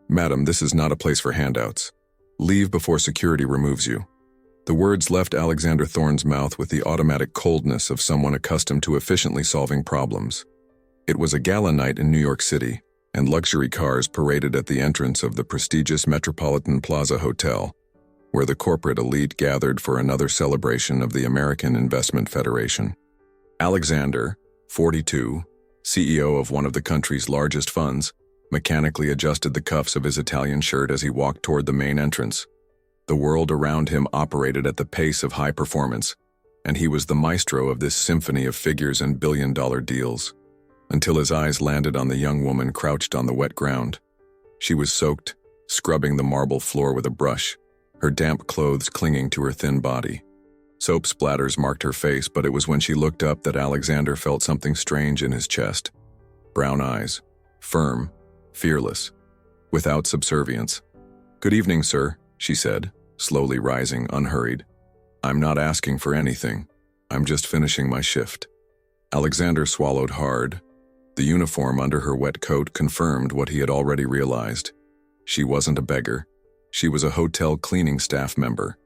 "Madam, this is not a place for handouts. Leave before security removes you." The words left Alexander Thorne's mouth with the automatic coldness of someone accustomed to efficiently solving problems. It was a gala night in New York City, and luxury cars paraded at the entrance of the prestigious Metropolitan Plaza Hotel, where the corporate elite gathered for another celebration of the American Investment Federation. Alexander, 42, CEO of one of the country's largest funds, mechanically adjusted the cuffs of his Italian shirt as he walked toward the main entrance. The world around him operated at the pace of high performance, and he was the maestro of this symphony of figures and billion-dollar deals, until his eyes landed on the young woman crouched on the wet ground. She was soaked, scrubbing the marble floor with a brush, her damp clothes clinging to her thin body. Soap splatters marked her face, but it was when she looked up that Alexander felt something strange in his chest. Brown eyes, firm, fearless, without subservience. "Good evening, sir," she said, slowly rising, unhurried. "I'm not asking for anything. I'm just finishing my shift." Alexander swallowed hard. The uniform under her wet coat confirmed what he had already realized. She wasn't a beggar. She was a hotel cleaning staff member.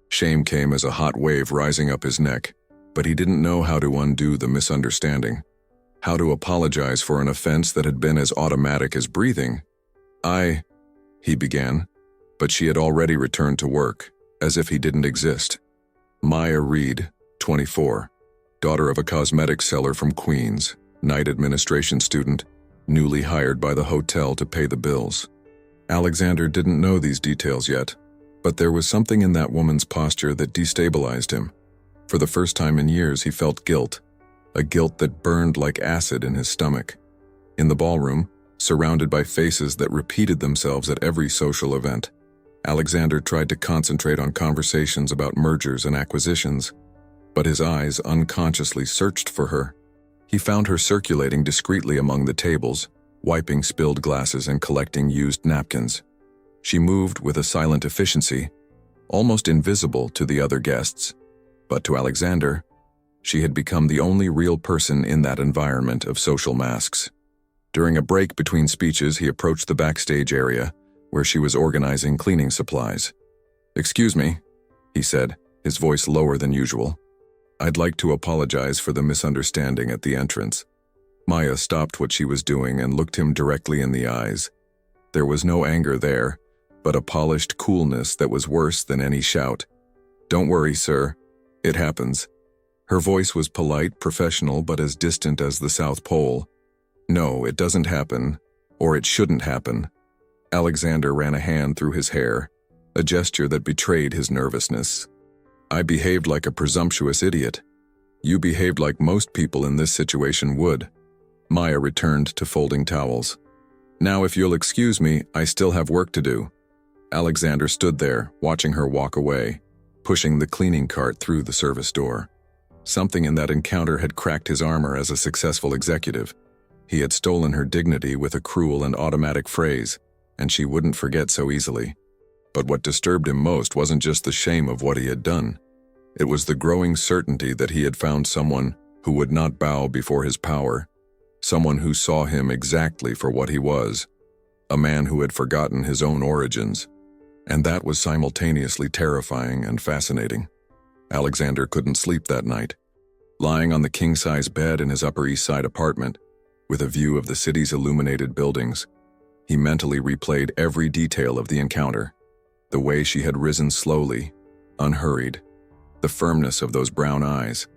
Shame came as a hot wave rising up his neck, but he didn't know how to undo the misunderstanding. How to apologize for an offense that had been as automatic as breathing. He began, but she had already returned to work, as if he didn't exist. Maya Reed, 24, daughter of a cosmetics seller from Queens, night administration student, newly hired by the hotel to pay the bills. Alexander didn't know these details yet, but there was something in that woman's posture that destabilized him. For the first time in years, he felt guilt, a guilt that burned like acid in his stomach. In the ballroom, surrounded by faces that repeated themselves at every social event, Alexander tried to concentrate on conversations about mergers and acquisitions, but his eyes unconsciously searched for her. He found her circulating discreetly among the tables, wiping spilled glasses and collecting used napkins. She moved with a silent efficiency, almost invisible to the other guests, but to Alexander, she had become the only real person in that environment of social masks. During a break between speeches, he approached the backstage area, where she was organizing cleaning supplies. "Excuse me," he said, his voice lower than usual. "I'd like to apologize for the misunderstanding at the entrance." Maya stopped what she was doing and looked him directly in the eyes. There was no anger there, but a polished coolness that was worse than any shout. "Don't worry, sir. It happens." Her voice was polite, professional, but as distant as the South Pole. "No, it doesn't happen, or it shouldn't happen." Alexander ran a hand through his hair, a gesture that betrayed his nervousness. "I behaved like a presumptuous idiot. You behaved like most people in this situation would." Maya returned to folding towels. "Now, if you'll excuse me, I still have work to do." Alexander stood there, watching her walk away, pushing the cleaning cart through the service door. Something in that encounter had cracked his armor as a successful executive. He had stolen her dignity with a cruel and automatic phrase, and she wouldn't forget so easily. But what disturbed him most wasn't just the shame of what he had done. It was the growing certainty that he had found someone who would not bow before his power, someone who saw him exactly for what he was, a man who had forgotten his own origins. And that was simultaneously terrifying and fascinating. Alexander couldn't sleep that night. Lying on the king-size bed in his Upper East Side apartment, with a view of the city's illuminated buildings, he mentally replayed every detail of the encounter. The way she had risen slowly, unhurried, the firmness of those brown eyes,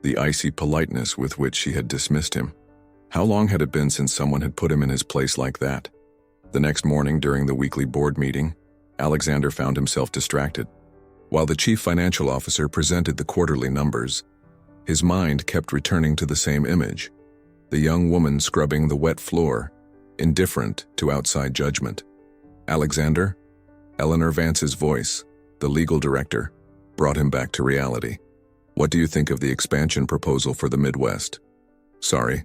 the icy politeness with which she had dismissed him. How long had it been since someone had put him in his place like that? The next morning, during the weekly board meeting, Alexander found himself distracted. While the chief financial officer presented the quarterly numbers, his mind kept returning to the same image: the young woman scrubbing the wet floor, indifferent to outside judgment. "Alexander?" Eleanor Vance's voice, the legal director, brought him back to reality. "What do you think of the expansion proposal for the Midwest?" "Sorry,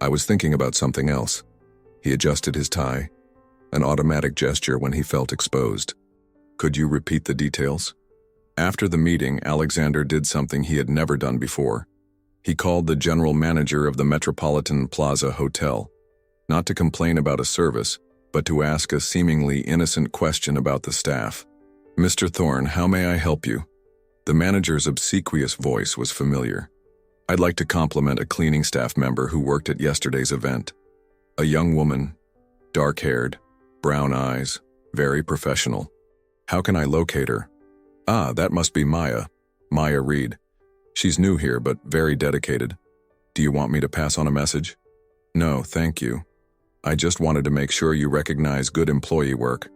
I was thinking about something else." He adjusted his tie, an automatic gesture when he felt exposed. "Could you repeat the details?" After the meeting, Alexander did something he had never done before. He called the general manager of the Metropolitan Plaza Hotel, not to complain about a service, but to ask a seemingly innocent question about the staff. "Mr. Thorne, how may I help you?" The manager's obsequious voice was familiar. "I'd like to compliment a cleaning staff member who worked at yesterday's event. A young woman, dark-haired, brown eyes, very professional. How can I locate her?" "Ah, that must be Maya Reed. She's new here, but very dedicated. Do you want me to pass on a message?" "No, thank you. I just wanted to make sure you recognize good employee work."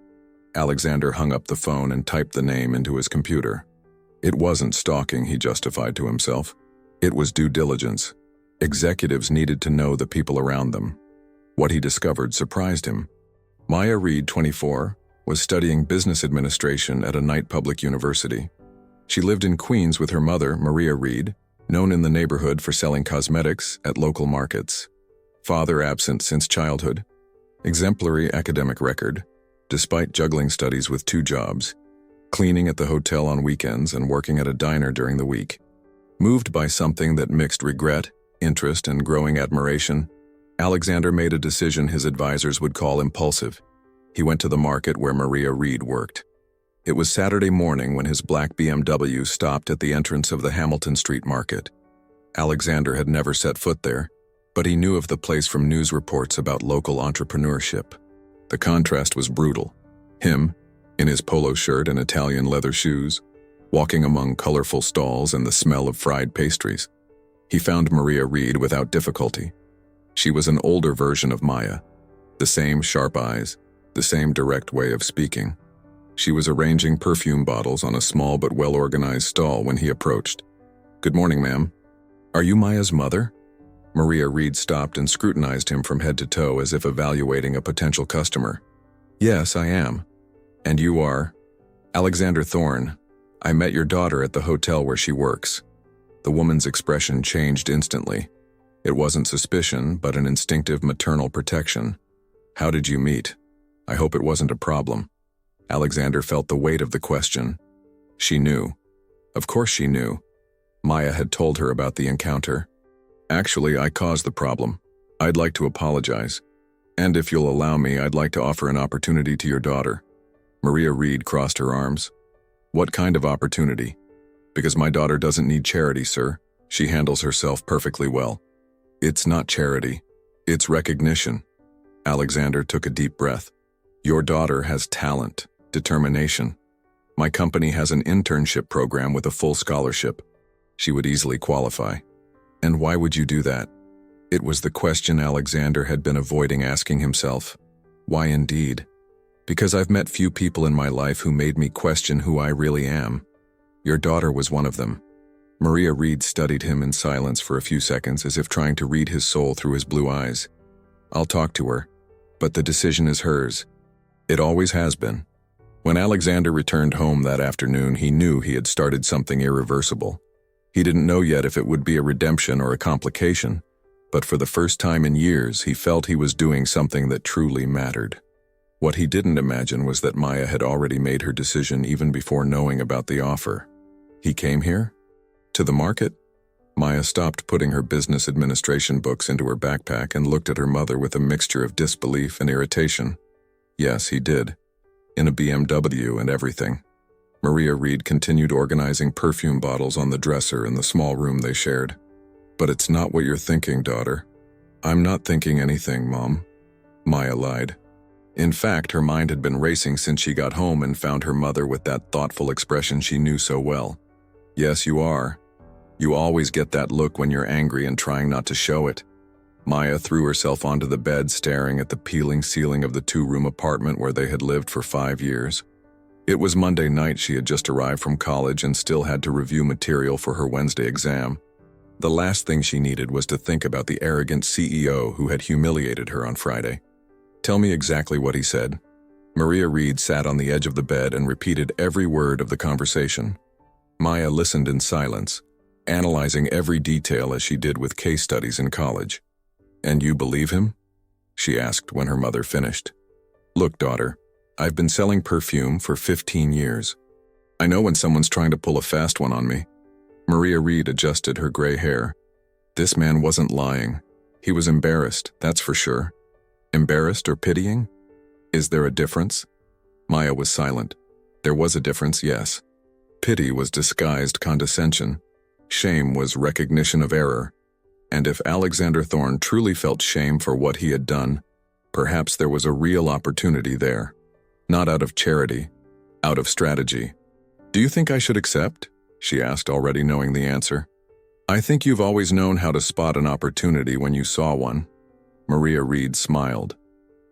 Alexander hung up the phone and typed the name into his computer. It wasn't stalking, he justified to himself. It was due diligence. Executives needed to know the people around them. What he discovered surprised him. Maya Reed, 24, was studying business administration at a night public university. She lived in Queens with her mother, Maria Reed, known in the neighborhood for selling cosmetics at local markets. Father absent since childhood. Exemplary academic record, despite juggling studies with 2 jobs, cleaning at the hotel on weekends and working at a diner during the week. Moved by something that mixed regret, interest, and growing admiration, Alexander made a decision his advisors would call impulsive. He went to the market where Maria Reed worked. It was Saturday morning when his black BMW stopped at the entrance of the Hamilton Street Market. Alexander had never set foot there, but he knew of the place from news reports about local entrepreneurship. The contrast was brutal. Him, in his polo shirt and Italian leather shoes, walking among colorful stalls and the smell of fried pastries. He found Maria Reed without difficulty. She was an older version of Maya. The same sharp eyes, the same direct way of speaking. She was arranging perfume bottles on a small but well-organized stall when he approached. "Good morning, ma'am. Are you Maya's mother?" Maria Reed stopped and scrutinized him from head to toe as if evaluating a potential customer. "Yes, I am. And you are?" "Alexander Thorne. I met your daughter at the hotel where she works." The woman's expression changed instantly. It wasn't suspicion, but an instinctive maternal protection. "How did you meet? I hope it wasn't a problem." Alexander felt the weight of the question. She knew. Of course she knew. Maya had told her about the encounter. "Actually, I caused the problem. I'd like to apologize. And if you'll allow me, I'd like to offer an opportunity to your daughter." Maria Reed crossed her arms. "What kind of opportunity?" "Because my daughter doesn't need charity, sir. She handles herself perfectly well." "It's not charity. It's recognition." Alexander took a deep breath. "Your daughter has talent, determination. My company has an internship program with a full scholarship. She would easily qualify." "And why would you do that?" It was the question Alexander had been avoiding asking himself. Why indeed? "Because I've met few people in my life who made me question who I really am. Your daughter was one of them." Maria Reed studied him in silence for a few seconds as if trying to read his soul through his blue eyes. "I'll talk to her, but the decision is hers. It always has been." When Alexander returned home that afternoon, he knew he had started something irreversible. He didn't know yet if it would be a redemption or a complication, but for the first time in years, he felt he was doing something that truly mattered. What he didn't imagine was that Maya had already made her decision even before knowing about the offer. He came here? To the market? Maya stopped putting her business administration books into her backpack and looked at her mother with a mixture of disbelief and irritation. Yes, he did. In a BMW and everything. Maria Reed continued organizing perfume bottles on the dresser in the small room they shared. "But it's not what you're thinking, daughter." "I'm not thinking anything, Mom," Maya lied. In fact, her mind had been racing since she got home and found her mother with that thoughtful expression she knew so well. "Yes, you are. You always get that look when you're angry and trying not to show it." Maya threw herself onto the bed, staring at the peeling ceiling of the 2-room apartment where they had lived for 5 years. It was Monday night. She had just arrived from college and still had to review material for her Wednesday exam. The last thing she needed was to think about the arrogant CEO who had humiliated her on Friday. "Tell me exactly what he said." Maria Reed sat on the edge of the bed and repeated every word of the conversation. Maya listened in silence, analyzing every detail as she did with case studies in college. "And you believe him?" she asked when her mother finished. "Look, daughter, I've been selling perfume for 15 years. I know when someone's trying to pull a fast one on me." Maria Reed adjusted her gray hair. This man wasn't lying. He was embarrassed, that's for sure. Embarrassed or pitying? Is there a difference? Maya was silent. There was a difference, yes. Pity was disguised condescension. Shame was recognition of error. And if Alexander Thorne truly felt shame for what he had done, perhaps there was a real opportunity there. Not out of charity, out of strategy. Do you think I should accept? She asked, already knowing the answer. I think you've always known how to spot an opportunity when you saw one. Maria Reed smiled.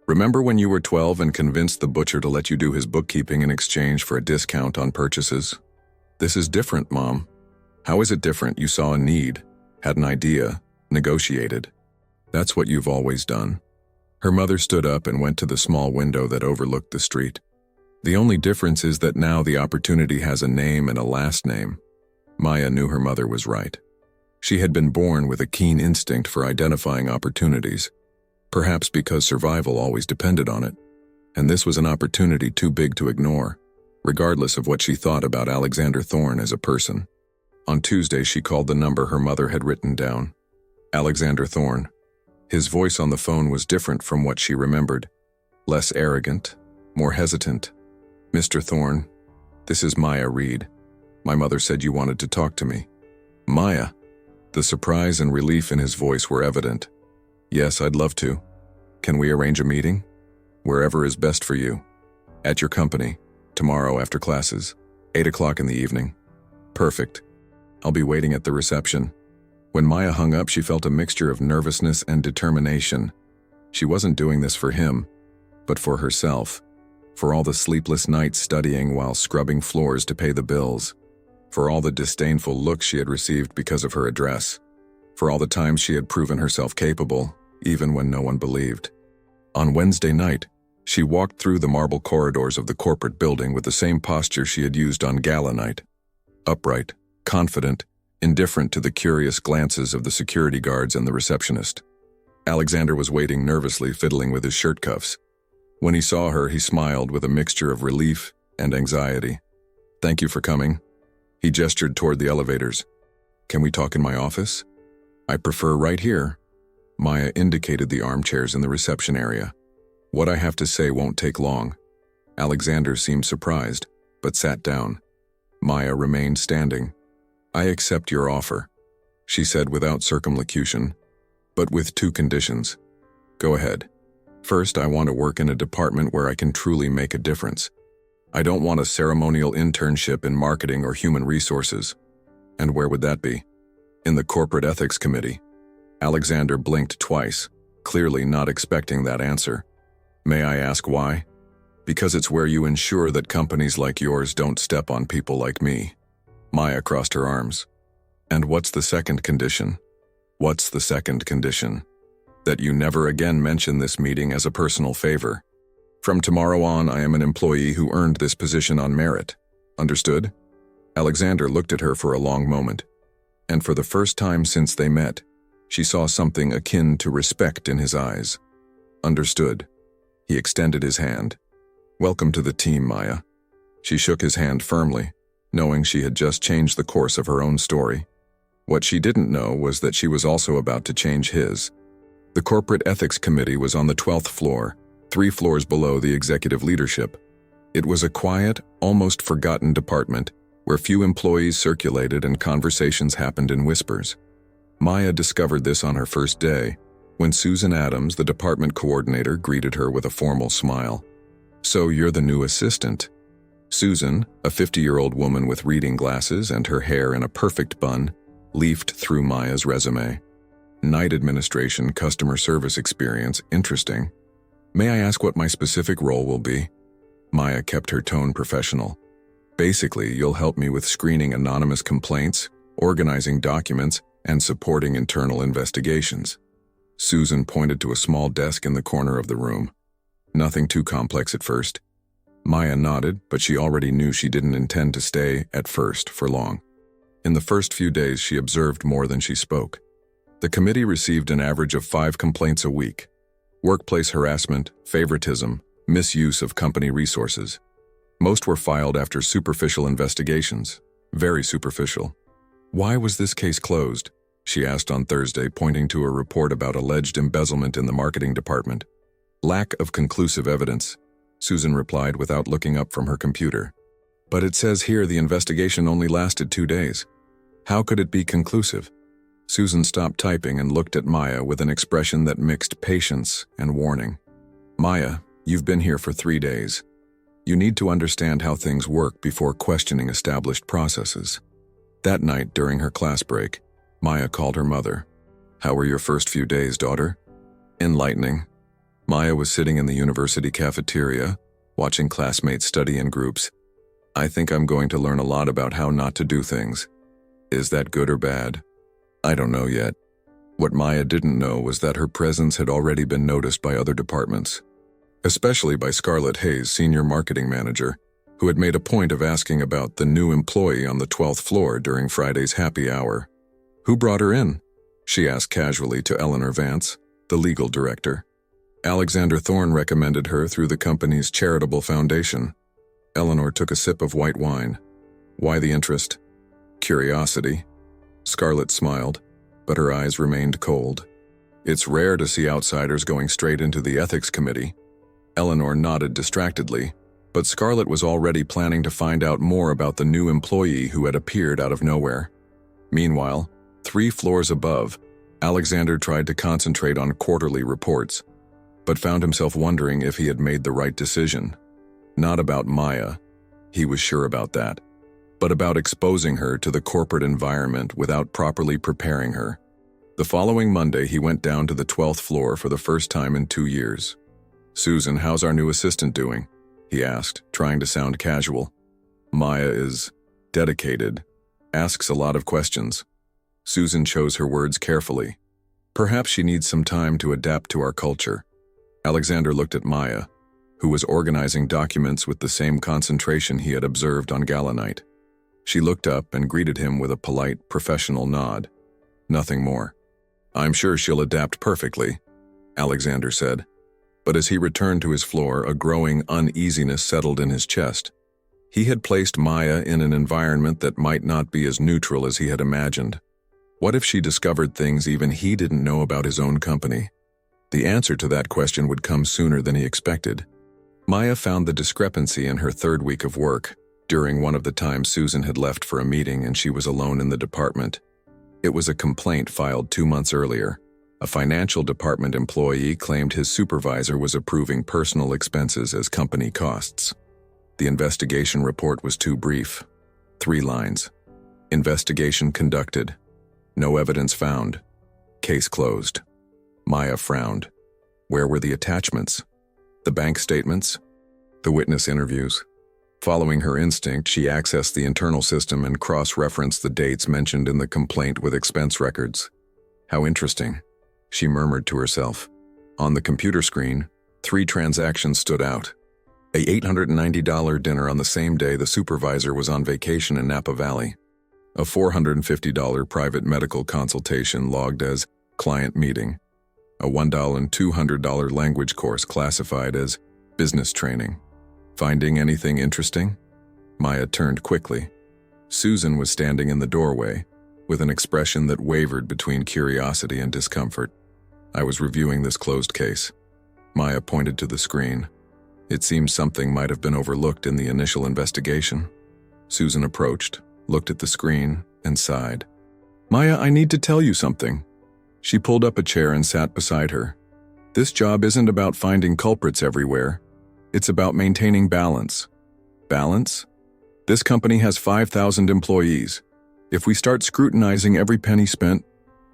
Remember when you were 12 and convinced the butcher to let you do his bookkeeping in exchange for a discount on purchases? This is different, Mom. How is it different? You saw a need, had an idea, negotiated. That's what you've always done. Her mother stood up and went to the small window that overlooked the street. The only difference is that now the opportunity has a name and a last name. Maya knew her mother was right. She had been born with a keen instinct for identifying opportunities, perhaps because survival always depended on it, and this was an opportunity too big to ignore, regardless of what she thought about Alexander Thorne as a person. On Tuesday, she called the number her mother had written down. Alexander Thorne. His voice on the phone was different from what she remembered. Less arrogant, more hesitant. Mr. Thorne, this is Maya Reed. My mother said you wanted to talk to me. Maya. The surprise and relief in his voice were evident. Yes, I'd love to. Can we arrange a meeting? Wherever is best for you. At your company, tomorrow after classes, 8 o'clock in the evening. Perfect. I'll be waiting at the reception. When Maya hung up, she felt a mixture of nervousness and determination. She wasn't doing this for him, but for herself. For all the sleepless nights studying while scrubbing floors to pay the bills. For all the disdainful looks she had received because of her address. For all the times she had proven herself capable, even when no one believed. On Wednesday night, she walked through the marble corridors of the corporate building with the same posture she had used on gala night. Upright, confident, indifferent to the curious glances of the security guards and the receptionist. Alexander was waiting nervously, fiddling with his shirt cuffs. When he saw her, he smiled with a mixture of relief and anxiety. Thank you for coming. He gestured toward the elevators. Can we talk in my office? I prefer right here. Maya indicated the armchairs in the reception area. What I have to say won't take long. Alexander seemed surprised, but sat down. Maya remained standing. I accept your offer, she said without circumlocution, but with two conditions. Go ahead. First, I want to work in a department where I can truly make a difference. I don't want a ceremonial internship in marketing or human resources. And where would that be? In the Corporate Ethics Committee. Alexander blinked twice, clearly not expecting that answer. May I ask why? Because it's where you ensure that companies like yours don't step on people like me. Maya crossed her arms. And what's the second condition? What's the second condition? That you never again mention this meeting as a personal favor. From tomorrow on, I am an employee who earned this position on merit. Understood? Alexander looked at her for a long moment. And for the first time since they met, she saw something akin to respect in his eyes. Understood. He extended his hand. Welcome to the team, Maya. She shook his hand firmly, knowing she had just changed the course of her own story. What she didn't know was that she was also about to change his. The Corporate Ethics Committee was on the 12th floor, 3 floors below the executive leadership. It was a quiet, almost forgotten department where few employees circulated and conversations happened in whispers. Maya discovered this on her first day, when Susan Adams, the department coordinator, greeted her with a formal smile. So you're the new assistant. Susan, a 50-year-old woman with reading glasses and her hair in a perfect bun, leafed through Maya's resume. Night administration, customer service experience, interesting. May I ask what my specific role will be? Maya kept her tone professional. Basically, you'll help me with screening anonymous complaints, organizing documents, and supporting internal investigations. Susan pointed to a small desk in the corner of the room. Nothing too complex at first. Maya nodded, but she already knew she didn't intend to stay, at first, for long. In the first few days, she observed more than she spoke. The committee received an average of 5 complaints a week. Workplace harassment, favoritism, misuse of company resources. Most were filed after superficial investigations. Very superficial. Why was this case closed? She asked on Thursday, pointing to a report about alleged embezzlement in the marketing department. Lack of conclusive evidence, Susan replied without looking up from her computer. But it says here the investigation only lasted 2 days. How could it be conclusive? Susan stopped typing and looked at Maya with an expression that mixed patience and warning. Maya, you've been here for 3 days. You need to understand how things work before questioning established processes. That night, during her class break, Maya called her mother. How were your first few days, daughter? Enlightening. Maya was sitting in the university cafeteria, watching classmates study in groups. I think I'm going to learn a lot about how not to do things. Is that good or bad? I don't know yet. What Maya didn't know was that her presence had already been noticed by other departments, especially by Scarlett Hayes, senior marketing manager, who had made a point of asking about the new employee on the 12th floor during Friday's happy hour. Who brought her in? She asked casually to Eleanor Vance, the legal director. Alexander Thorne recommended her through the company's charitable foundation. Eleanor took a sip of white wine. Why the interest? Curiosity. Scarlett smiled, but her eyes remained cold. It's rare to see outsiders going straight into the ethics committee. Eleanor nodded distractedly, but Scarlett was already planning to find out more about the new employee who had appeared out of nowhere. Meanwhile, 3 floors above, Alexander tried to concentrate on quarterly reports, but found himself wondering if he had made the right decision. Not about Maya, he was sure about that, but about exposing her to the corporate environment without properly preparing her. The following Monday, he went down to the 12th floor for the first time in 2 years. Susan, how's our new assistant doing? He asked, trying to sound casual. Maya is dedicated, asks a lot of questions. Susan chose her words carefully. Perhaps she needs some time to adapt to our culture. Alexander looked at Maya, who was organizing documents with the same concentration he had observed on gala night. She looked up and greeted him with a polite, professional nod. Nothing more. I'm sure she'll adapt perfectly, Alexander said. But as he returned to his floor, a growing uneasiness settled in his chest. He had placed Maya in an environment that might not be as neutral as he had imagined. What if she discovered things even he didn't know about his own company? The answer to that question would come sooner than he expected. Maya found the discrepancy in her 3rd week of work, during one of the times Susan had left for a meeting and she was alone in the department. It was a complaint filed 2 months earlier. A financial department employee claimed his supervisor was approving personal expenses as company costs. The investigation report was too brief. 3 lines. Investigation conducted. No evidence found. Case closed. Maya frowned. Where were the attachments? The bank statements? The witness interviews? Following her instinct, she accessed the internal system and cross-referenced the dates mentioned in the complaint with expense records. How interesting, she murmured to herself. On the computer screen, 3 transactions stood out. A $890 dinner on the same day the supervisor was on vacation in Napa Valley. A $450 private medical consultation logged as client meeting. A $1,200 language course classified as business training. Finding anything interesting? Maya turned quickly. Susan was standing in the doorway, with an expression that wavered between curiosity and discomfort. I was reviewing this closed case. Maya pointed to the screen. It seemed something might have been overlooked in the initial investigation. Susan approached, looked at the screen, and sighed. Maya, I need to tell you something. She pulled up a chair and sat beside her. This job isn't about finding culprits everywhere. It's about maintaining balance. Balance? This company has 5,000 employees. If we start scrutinizing every penny spent,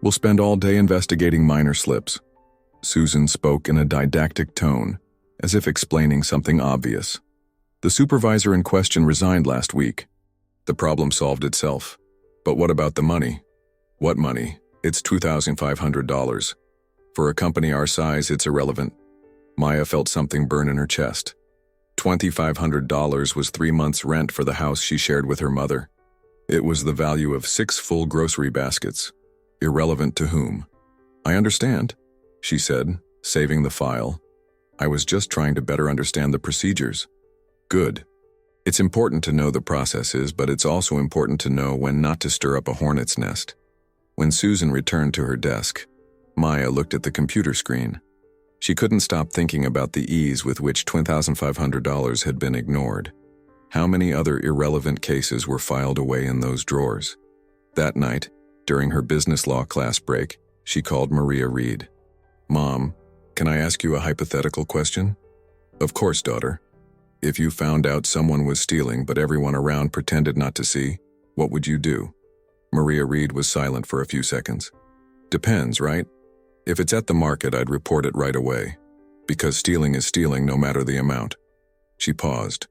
we'll spend all day investigating minor slips. Susan spoke in a didactic tone, as if explaining something obvious. The supervisor in question resigned last week. The problem solved itself. But what about the money? What money? It's $2,500. For a company our size, it's irrelevant. Maya felt something burn in her chest. $2,500 was 3 months' rent for the house she shared with her mother. It was the value of 6 full grocery baskets. Irrelevant to whom? I understand, she said, saving the file. I was just trying to better understand the procedures. Good. It's important to know the processes, but it's also important to know when not to stir up a hornet's nest. When Susan returned to her desk, Maya looked at the computer screen. She couldn't stop thinking about the ease with which $2,500 had been ignored. How many other irrelevant cases were filed away in those drawers? That night, during her business law class break, she called Maria Reed. "Mom, can I ask you a hypothetical question?" "Of course, daughter." "If you found out someone was stealing but everyone around pretended not to see, what would you do?" Maria Reed was silent for a few seconds. "Depends, right? If it's at the market, I'd report it right away. Because stealing is stealing no matter the amount." She paused.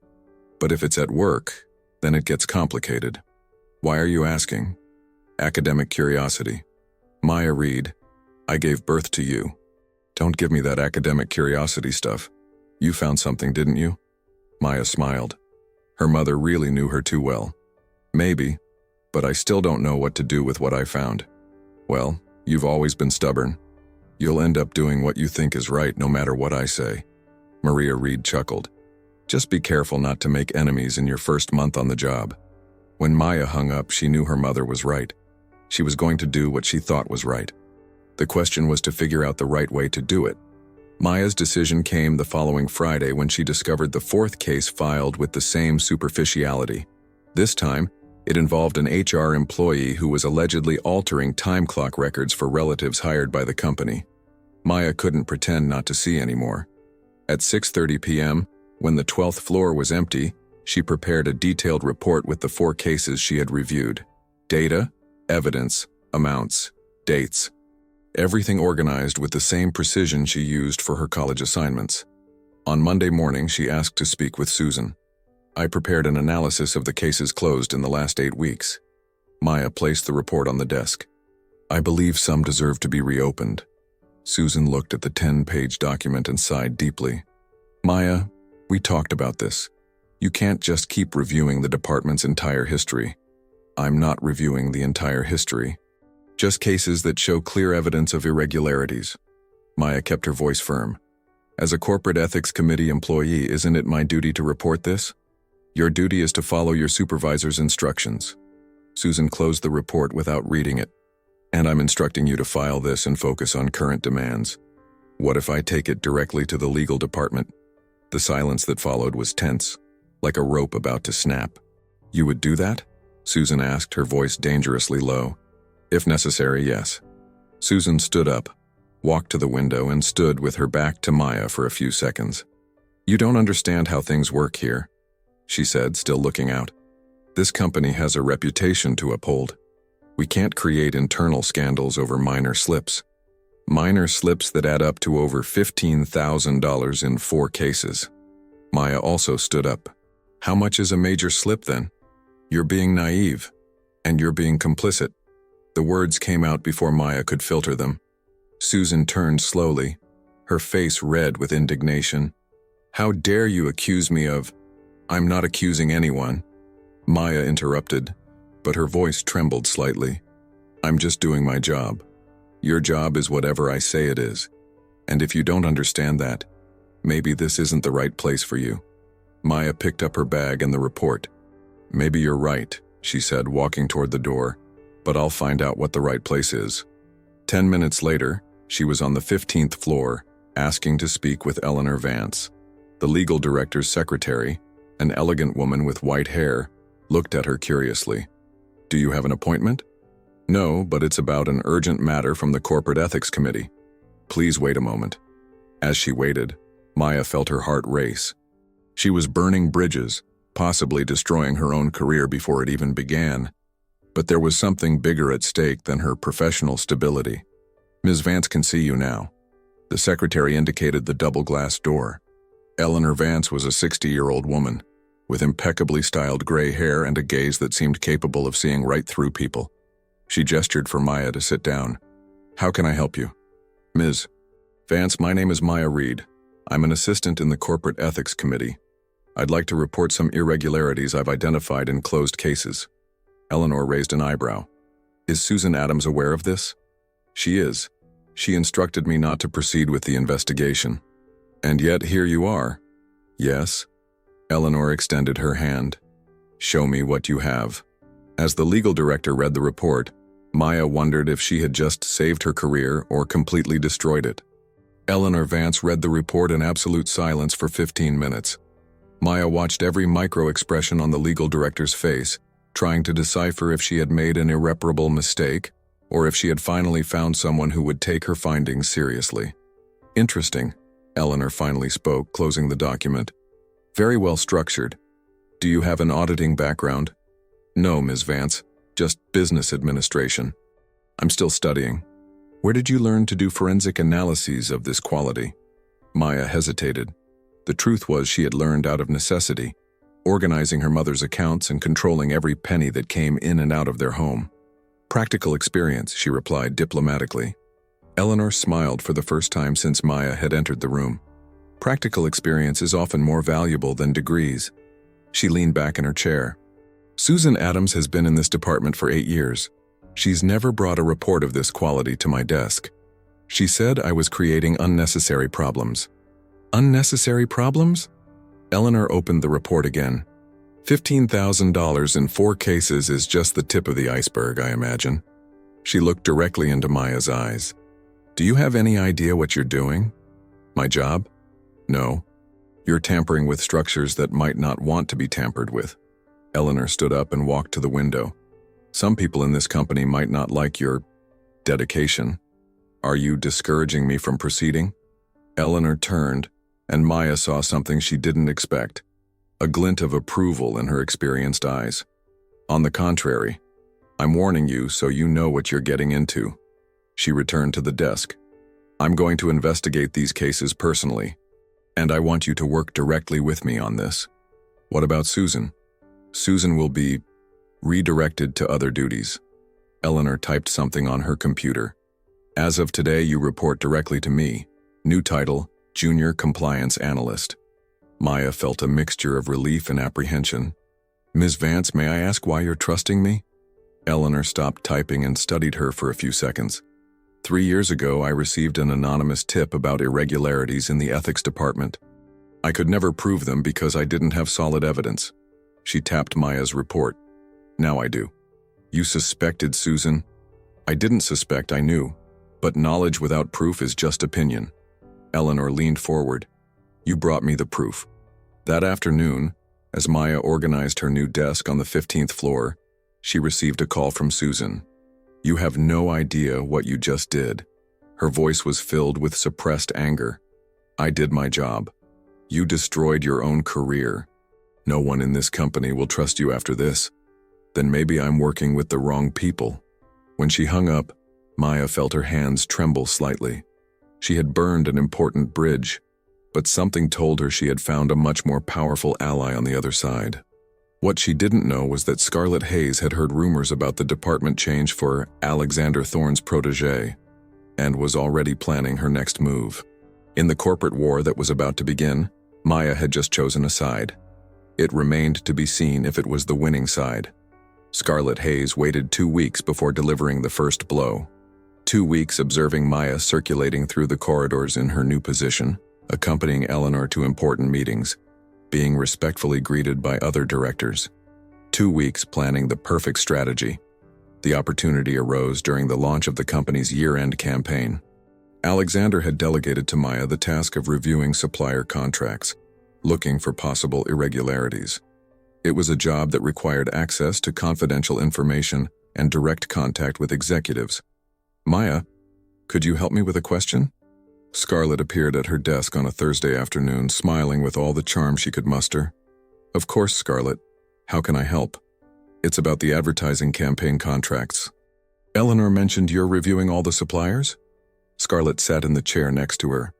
"But if it's at work, then it gets complicated." "Why are you asking?" "Academic curiosity." "Maya Reed, I gave birth to you. Don't give me that academic curiosity stuff. You found something, didn't you?" Maya smiled. Her mother really knew her too well. "Maybe, but I still don't know what to do with what I found." "Well, you've always been stubborn. You'll end up doing what you think is right no matter what I say." Maria Reed chuckled. "Just be careful not to make enemies in your first month on the job." When Maya hung up, she knew her mother was right. She was going to do what she thought was right. The question was to figure out the right way to do it. Maya's decision came the following Friday when she discovered the fourth case filed with the same superficiality. This time, it involved an HR employee who was allegedly altering time clock records for relatives hired by the company. Maya couldn't pretend not to see anymore. At 6:30 p.m., when the 12th floor was empty, she prepared a detailed report with the 4 cases she had reviewed. Data, evidence, amounts, dates. Everything organized with the same precision she used for her college assignments. On Monday morning, she asked to speak with Susan. "I prepared an analysis of the cases closed in the last 8 weeks." Maya placed the report on the desk. "I believe some deserve to be reopened." Susan looked at the 10-page document and sighed deeply. "Maya, we talked about this. You can't just keep reviewing the department's entire history." "I'm not reviewing the entire history. Just cases that show clear evidence of irregularities." Maya kept her voice firm. "As a corporate ethics committee employee, isn't it my duty to report this? Your duty is to follow your supervisor's instructions." Susan closed the report without reading it. "And I'm instructing you to file this and focus on current demands." "What if I take it directly to the legal department?" The silence that followed was tense, like a rope about to snap. "You would do that?" Susan asked, her voice dangerously low. "If necessary, yes." Susan stood up, walked to the window, and stood with her back to Maya for a few seconds. "You don't understand how things work here," she said, still looking out. "This company has a reputation to uphold. We can't create internal scandals over minor slips. Minor slips that add up to over $15,000 in 4 cases. Maya also stood up. "How much is a major slip then?" "You're being naive. And you're being complicit." The words came out before Maya could filter them. Susan turned slowly, her face red with indignation. "How dare you accuse me of—" "I'm not accusing anyone," Maya interrupted, but her voice trembled slightly. "I'm just doing my job. Your job is whatever I say it is. And if you don't understand that, maybe this isn't the right place for you." Maya picked up her bag and the report. "Maybe you're right," she said, walking toward the door, "but I'll find out what the right place is." 10 minutes later, she was on the 15th floor, asking to speak with Eleanor Vance. The legal director's secretary, an elegant woman with white hair, looked at her curiously. "Do you have an appointment?" "No, but it's about an urgent matter from the Corporate Ethics Committee." "Please wait a moment." As she waited, Maya felt her heart race. She was burning bridges, possibly destroying her own career before it even began. But there was something bigger at stake than her professional stability. "Ms. Vance can see you now." The secretary indicated the double-glass door. Eleanor Vance was a 60-year-old woman, with impeccably styled gray hair and a gaze that seemed capable of seeing right through people. She gestured for Maya to sit down. "How can I help you?" "Ms. Vance, my name is Maya Reed. I'm an assistant in the Corporate Ethics Committee. I'd like to report some irregularities I've identified in closed cases." Eleanor raised an eyebrow. "Is Susan Adams aware of this?" "She is. She instructed me not to proceed with the investigation." "And yet here you are." "Yes." Eleanor extended her hand. "Show me what you have." As the legal director read the report, Maya wondered if she had just saved her career or completely destroyed it. Eleanor Vance read the report in absolute silence for 15 minutes. Maya watched every micro-expression on the legal director's face, trying to decipher if she had made an irreparable mistake or if she had finally found someone who would take her findings seriously. Interesting, Eleanor finally spoke, closing the document. Very well structured. Do you have an auditing background? No, Ms. Vance, just business administration. I'm still studying. Where did you learn to do forensic analyses of this quality? Maya hesitated. The truth was she had learned out of necessity, organizing her mother's accounts and controlling every penny that came in and out of their home. Practical experience, she replied diplomatically. Eleanor smiled for the first time since Maya had entered the room. Practical experience is often more valuable than degrees. She leaned back in her chair. Susan Adams has been in this department for 8 years. She's never brought a report of this quality to my desk. She said I was creating unnecessary problems. Unnecessary problems? Eleanor opened the report again. $15,000 in 4 cases is just the tip of the iceberg, I imagine. She looked directly into Maya's eyes. Do you have any idea what you're doing? My job? No. You're tampering with structures that might not want to be tampered with. Eleanor stood up and walked to the window. Some people in this company might not like your dedication. Are you discouraging me from proceeding? Eleanor turned, and Maya saw something she didn't expect, a glint of approval in her experienced eyes. On the contrary, I'm warning you so you know what you're getting into. She returned to the desk. I'm going to investigate these cases personally, and I want you to work directly with me on this. What about Susan? Susan will be redirected to other duties. Eleanor typed something on her computer. As of today, you report directly to me. New title, Junior Compliance Analyst. Maya felt a mixture of relief and apprehension. Ms. Vance, may I ask why you're trusting me? Eleanor stopped typing and studied her for a few seconds. 3 years ago, I received an anonymous tip about irregularities in the ethics department. I could never prove them because I didn't have solid evidence. She tapped Maya's report. Now I do. You suspected Susan? I didn't suspect, I knew. But knowledge without proof is just opinion. Eleanor leaned forward. You brought me the proof. That afternoon, as Maya organized her new desk on the 15th floor, she received a call from Susan. You have no idea what you just did. Her voice was filled with suppressed anger. I did my job. You destroyed your own career. No one in this company will trust you after this. Then maybe I'm working with the wrong people. When she hung up, Maya felt her hands tremble slightly. She had burned an important bridge, but something told her she had found a much more powerful ally on the other side. What she didn't know was that Scarlett Hayes had heard rumors about the department change for Alexander Thorne's protégé, and was already planning her next move. In the corporate war that was about to begin, Maya had just chosen a side. It remained to be seen if it was the winning side. Scarlett Hayes waited 2 weeks before delivering the first blow. 2 weeks observing Maya circulating through the corridors in her new position, accompanying Eleanor to important meetings, being respectfully greeted by other directors. 2 weeks planning the perfect strategy. The opportunity arose during the launch of the company's year-end campaign. Alexander had delegated to Maya the task of reviewing supplier contracts, looking for possible irregularities. It was a job that required access to confidential information and direct contact with executives. Maya, could you help me with a question? Scarlett appeared at her desk on a Thursday afternoon, smiling with all the charm she could muster. Of course, Scarlett. How can I help? It's about the advertising campaign contracts. Eleanor mentioned you're reviewing all the suppliers? Scarlett sat in the chair next to her.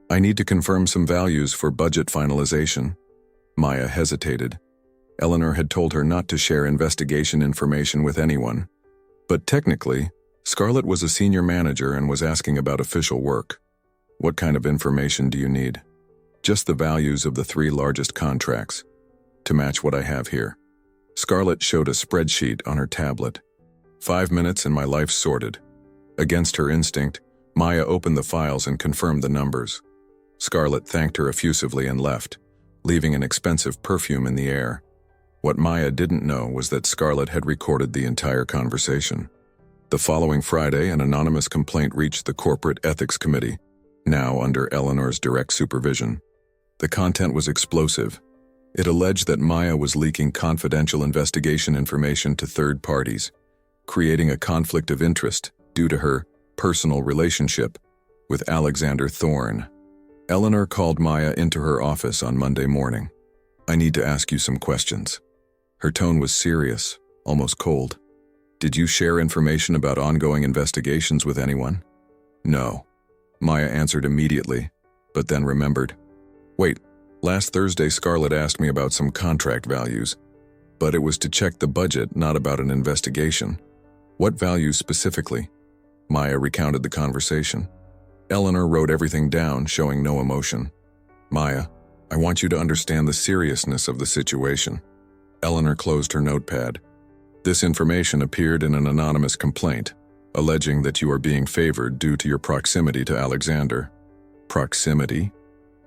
I need to confirm some values for budget finalization. Maya hesitated. Eleanor had told her not to share investigation information with anyone. But technically, Scarlett was a senior manager and was asking about official work. What kind of information do you need? Just the values of the 3 largest contracts, to match what I have here. Scarlett showed a spreadsheet on her tablet. 5 minutes and my life sorted. Against her instinct, Maya opened the files and confirmed the numbers. Scarlett thanked her effusively and left, leaving an expensive perfume in the air. What Maya didn't know was that Scarlett had recorded the entire conversation. The following Friday, an anonymous complaint reached the Corporate Ethics Committee. now under Eleanor's direct supervision. The content was explosive. It alleged that Maya was leaking confidential investigation information to third parties, creating a conflict of interest due to her personal relationship with Alexander Thorne. Eleanor called Maya into her office on Monday morning. "I need to ask you some questions." Her tone was serious, almost cold. "Did you share information about ongoing investigations with anyone?" "No," Maya answered immediately, but then remembered. "Wait, last Thursday Scarlett asked me about some contract values, but it was to check the budget, not about an investigation." "What values specifically?" Maya recounted the conversation. Eleanor wrote everything down, showing no emotion. "Maya, I want you to understand the seriousness of the situation." Eleanor closed her notepad. "This information appeared in an anonymous complaint, alleging that you are being favored due to your proximity to Alexander." "Proximity?"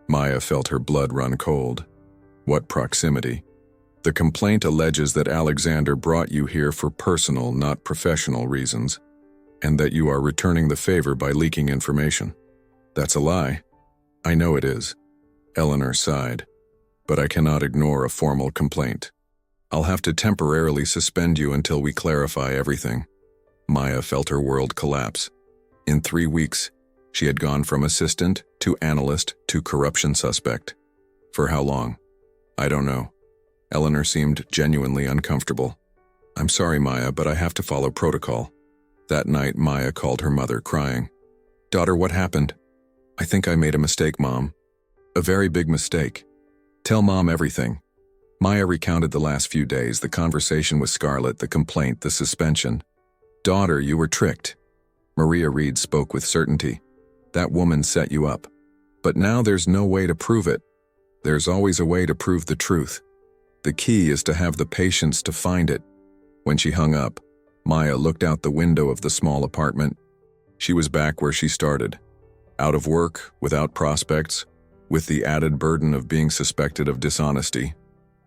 Maya felt her blood run cold. "What proximity?" "The complaint alleges that Alexander brought you here for personal, not professional reasons, and that you are returning the favor by leaking information." "That's a lie." "I know it is." Eleanor sighed. "But I cannot ignore a formal complaint. I'll have to temporarily suspend you until we clarify everything." Maya felt her world collapse. In 3 weeks, she had gone from assistant to analyst to corruption suspect. For how long? "I don't know." Eleanor seemed genuinely uncomfortable. "I'm sorry, Maya, but I have to follow protocol." That night, Maya called her mother, crying. "Daughter, what happened?" "I think I made a mistake, Mom." "A very big mistake." "Tell Mom everything." Maya recounted the last few days, the conversation with Scarlett, the complaint, the suspension. "Daughter, you were tricked." Maria Reed spoke with certainty. "That woman set you up. But now there's no way to prove it. There's always a way to prove the truth. The key is to have the patience to find it." When she hung up, Maya looked out the window of the small apartment. She was back where she started. Out of work, without prospects, with the added burden of being suspected of dishonesty.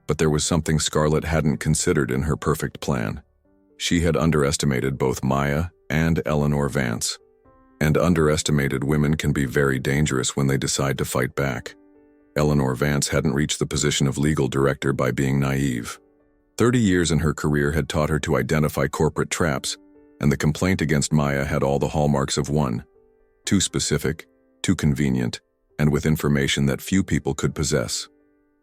But there was something Scarlett hadn't considered in her perfect plan. She had underestimated both Maya and Eleanor Vance. And underestimated women can be very dangerous when they decide to fight back. Eleanor Vance hadn't reached the position of legal director by being naive. 30 years in her career had taught her to identify corporate traps, and the complaint against Maya had all the hallmarks of one. Too specific, too convenient, and with information that few people could possess.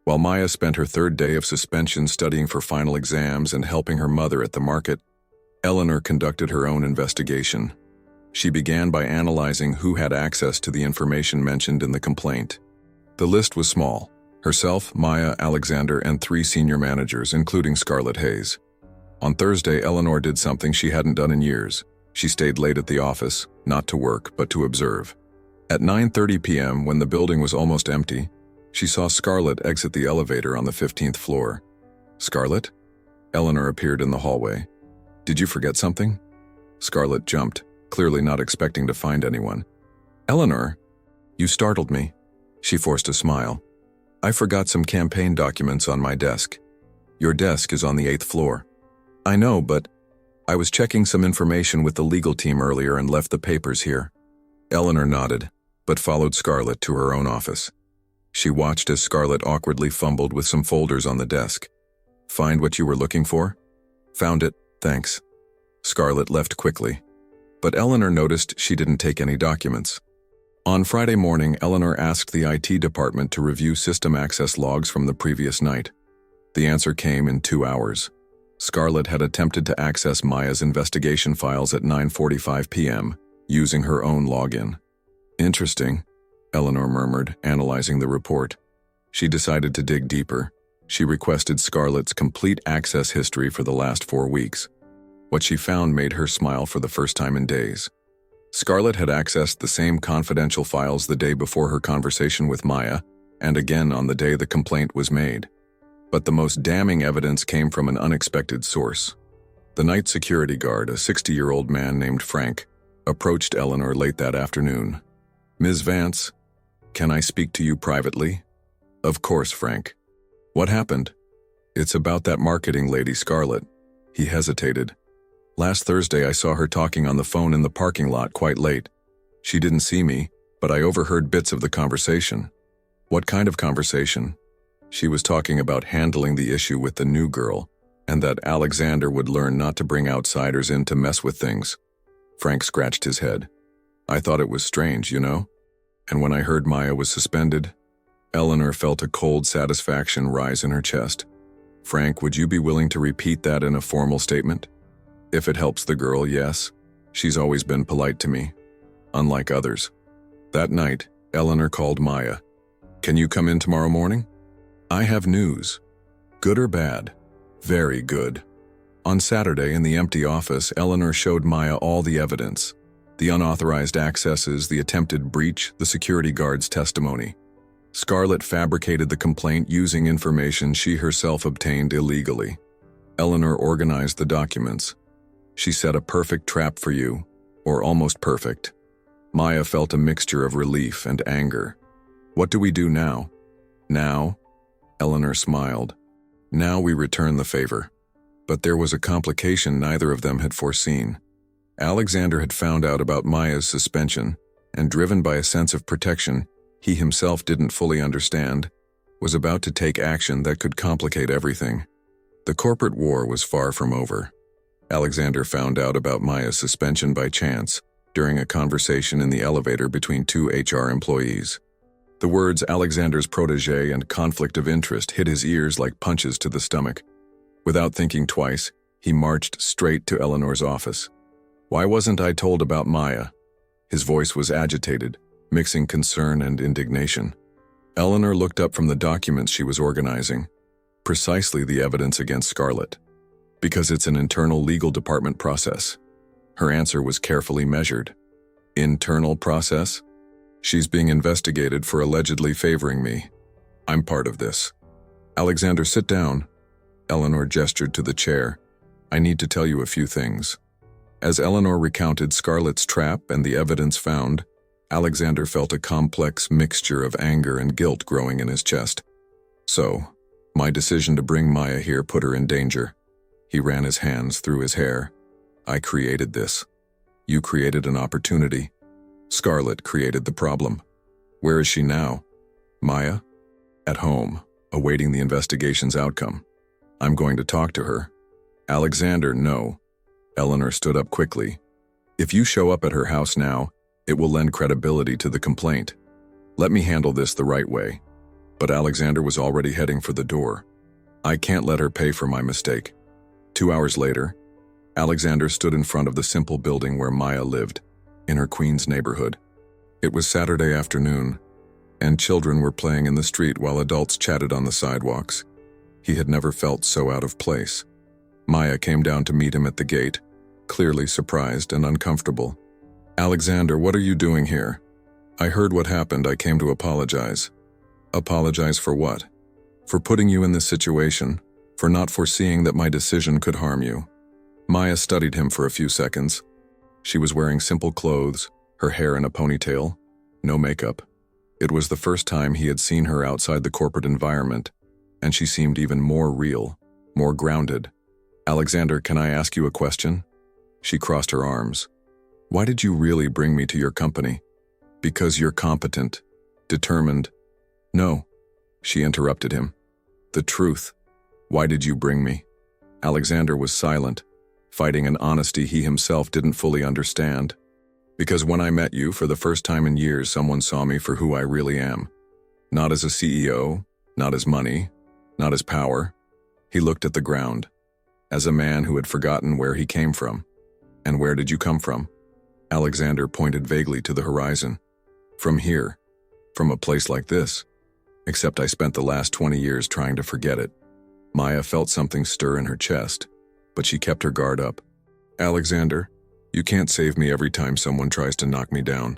While Maya spent her 3rd day of suspension studying for final exams and helping her mother at the market, Eleanor conducted her own investigation. She began by analyzing who had access to the information mentioned in the complaint. The list was small: herself, Maya, Alexander, and 3 senior managers, including Scarlett Hayes. On Thursday, Eleanor did something she hadn't done in years. She stayed late at the office, not to work, but to observe. At 9:30 p.m., when the building was almost empty, she saw Scarlett exit the elevator on the 15th floor. "Scarlett?" Eleanor appeared in the hallway. "Did you forget something?" Scarlett jumped, clearly not expecting to find anyone. "Eleanor, you startled me." She forced a smile. "I forgot some campaign documents on my desk." "Your desk is on the 8th floor." "I know, but I was checking some information with the legal team earlier and left the papers here." Eleanor nodded, but followed Scarlett to her own office. She watched as Scarlett awkwardly fumbled with some folders on the desk. "Find what you were looking for?" "Found it, thanks." Scarlett left quickly, but Eleanor noticed she didn't take any documents. On Friday morning, Eleanor asked the IT department to review system access logs from the previous night. The answer came in 2 hours. Scarlett had attempted to access Maya's investigation files at 9:45 p.m., using her own login. "Interesting," Eleanor murmured, analyzing the report. She decided to dig deeper. She requested Scarlett's complete access history for the last 4 weeks. What she found made her smile for the first time in days. Scarlett had accessed the same confidential files the day before her conversation with Maya, and again on the day the complaint was made. But the most damning evidence came from an unexpected source. The night security guard, a 60-year-old man named Frank, approached Eleanor late that afternoon. "Ms. Vance, can I speak to you privately?" "Of course, Frank." "What happened?" "It's about that marketing lady, Scarlett." He hesitated. "Last Thursday I saw her talking on the phone in the parking lot quite late. She didn't see me, but I overheard bits of the conversation. What kind of conversation? She was talking about handling the issue with the new girl, and that Alexander would learn not to bring outsiders in to mess with things. Frank scratched his head. I thought it was strange, you know? And when I heard Maya was suspended, Eleanor felt a cold satisfaction rise in her chest. Frank, would you be willing to repeat that in a formal statement? If it helps the girl, yes. She's always been polite to me, unlike others. That night, Eleanor called Maya. Can you come in tomorrow morning? I have news. Good or bad? Very good. On Saturday, in the empty office, Eleanor showed Maya all the evidence. The unauthorized accesses, the attempted breach, the security guard's testimony. Scarlett fabricated the complaint using information she herself obtained illegally. Eleanor organized the documents. She set a perfect trap for you, or almost perfect. Maya felt a mixture of relief and anger. What do we do now? Now? Eleanor smiled. Now we return the favor. But there was a complication neither of them had foreseen. Alexander had found out about Maya's suspension, and driven by a sense of protection he himself didn't fully understand, was about to take action that could complicate everything. The corporate war was far from over. Alexander found out about Maya's suspension by chance, during a conversation in the elevator between two HR employees. The words Alexander's protégé and conflict of interest hit his ears like punches to the stomach. Without thinking twice, he marched straight to Eleanor's office. Why wasn't I told about Maya? His voice was agitated, mixing concern and indignation. Eleanor looked up from the documents she was organizing. Precisely the evidence against Scarlett. Because it's an internal legal department process. Her answer was carefully measured. Internal process? She's being investigated for allegedly favoring me. I'm part of this. Alexander, sit down. Eleanor gestured to the chair. I need to tell you a few things. As Eleanor recounted Scarlett's trap and the evidence found, Alexander felt a complex mixture of anger and guilt growing in his chest. So, my decision to bring Maya here put her in danger. He ran his hands through his hair. I created this. You created an opportunity. Scarlett created the problem. Where is she now? Maya? At home, awaiting the investigation's outcome. I'm going to talk to her. Alexander, no. Eleanor stood up quickly. If you show up at her house now, it will lend credibility to the complaint. Let me handle this the right way. But Alexander was already heading for the door. I can't let her pay for my mistake. 2 hours later, Alexander stood in front of the simple building where Maya lived, in her Queens neighborhood. It was Saturday afternoon, and children were playing in the street while adults chatted on the sidewalks. He had never felt so out of place. Maya came down to meet him at the gate, clearly surprised and uncomfortable. Alexander, what are you doing here? I heard what happened. I came to apologize. Apologize for what? For putting you in this situation, for not foreseeing that my decision could harm you. Maya studied him for a few seconds. She was wearing simple clothes, her hair in a ponytail, no makeup. It was the first time he had seen her outside the corporate environment, and she seemed even more real, more grounded. Alexander, can I ask you a question? She crossed her arms. Why did you really bring me to your company? Because you're competent, determined. No, she interrupted him. The truth. Why did you bring me? Alexander was silent, fighting an honesty he himself didn't fully understand. Because when I met you for the first time in years, someone saw me for who I really am. Not as a CEO, not as money, not as power. He looked at the ground, as a man who had forgotten where he came from. And where did you come from? Alexander pointed vaguely to the horizon. From here, from a place like this. Except I spent the last 20 years trying to forget it. Maya felt something stir in her chest, but she kept her guard up. Alexander, you can't save me every time someone tries to knock me down.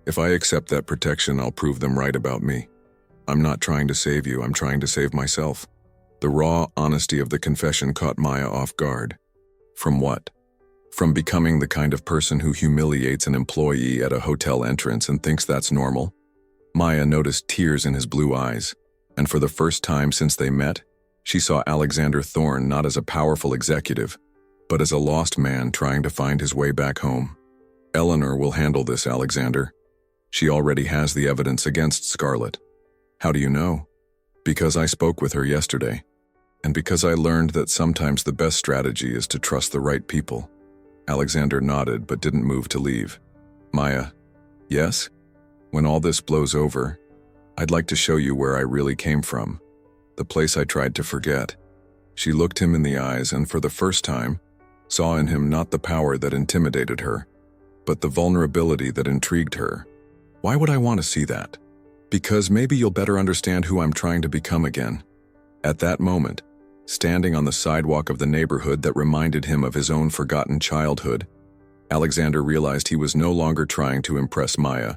If I accept that protection, I'll prove them right about me. I'm not trying to save you, I'm trying to save myself. The raw honesty of the confession caught Maya off guard. From what? From becoming the kind of person who humiliates an employee at a hotel entrance and thinks that's normal? Maya noticed tears in his blue eyes, and for the first time since they met, she saw Alexander Thorne not as a powerful executive, but as a lost man trying to find his way back home. Eleanor will handle this, Alexander. She already has the evidence against Scarlett. How do you know? Because I spoke with her yesterday, and because I learned that sometimes the best strategy is to trust the right people. Alexander nodded but didn't move to leave. Maya, yes? When all this blows over, I'd like to show you where I really came from, the place I tried to forget. She looked him in the eyes and for the first time, saw in him not the power that intimidated her, but the vulnerability that intrigued her. Why would I want to see that? Because maybe you'll better understand who I'm trying to become again. At that moment, standing on the sidewalk of the neighborhood that reminded him of his own forgotten childhood, Alexander realized he was no longer trying to impress Maya.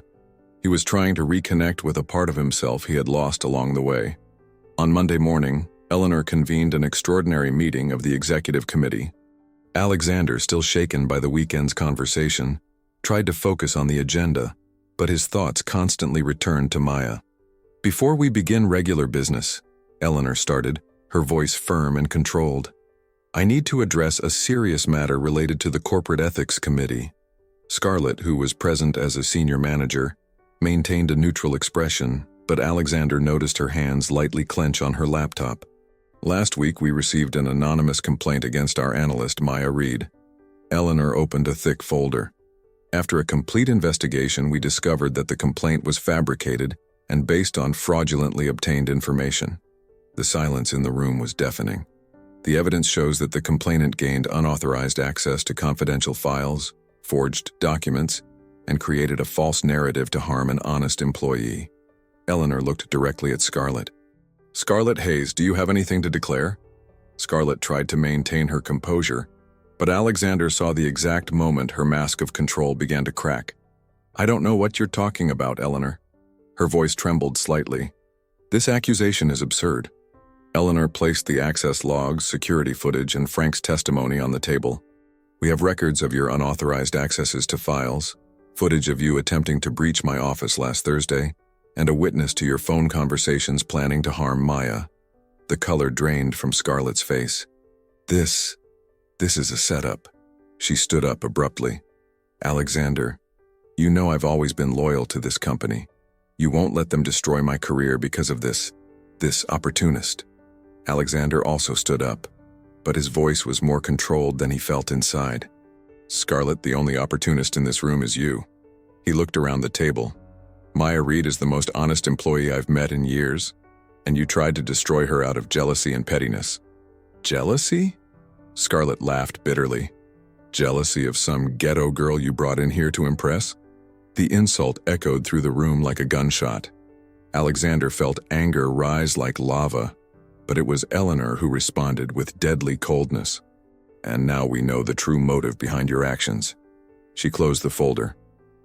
He was trying to reconnect with a part of himself he had lost along the way. On Monday morning, Eleanor convened an extraordinary meeting of the executive committee. Alexander, still shaken by the weekend's conversation, tried to focus on the agenda, but his thoughts constantly returned to Maya. Before we begin regular business, Eleanor started, her voice firm and controlled, I need to address a serious matter related to the Corporate Ethics Committee. Scarlett, who was present as a senior manager, maintained a neutral expression, but Alexander noticed her hands lightly clench on her laptop. Last week we received an anonymous complaint against our analyst, Maya Reed. Eleanor opened a thick folder. After a complete investigation, we discovered that the complaint was fabricated and based on fraudulently obtained information. The silence in the room was deafening. The evidence shows that the complainant gained unauthorized access to confidential files, forged documents, and created a false narrative to harm an honest employee. Eleanor looked directly at Scarlett. Scarlett Hayes, do you have anything to declare? Scarlett tried to maintain her composure, but Alexander saw the exact moment her mask of control began to crack. I don't know what you're talking about, Eleanor. Her voice trembled slightly. This accusation is absurd. Eleanor placed the access logs, security footage, and Frank's testimony on the table. We have records of your unauthorized accesses to files, footage of you attempting to breach my office last Thursday, and a witness to your phone conversations planning to harm Maya. The color drained from Scarlett's face. This is a setup. She stood up abruptly. Alexander, you know I've always been loyal to this company. You won't let them destroy my career because of this opportunist. Alexander also stood up, but his voice was more controlled than he felt inside. Scarlett, the only opportunist in this room is you. He looked around the table. Maya Reed is the most honest employee I've met in years, and you tried to destroy her out of jealousy and pettiness. Jealousy? Scarlett laughed bitterly. Jealousy of some ghetto girl you brought in here to impress? The insult echoed through the room like a gunshot. Alexander felt anger rise like lava, but it was Eleanor who responded with deadly coldness. And now we know the true motive behind your actions. She closed the folder.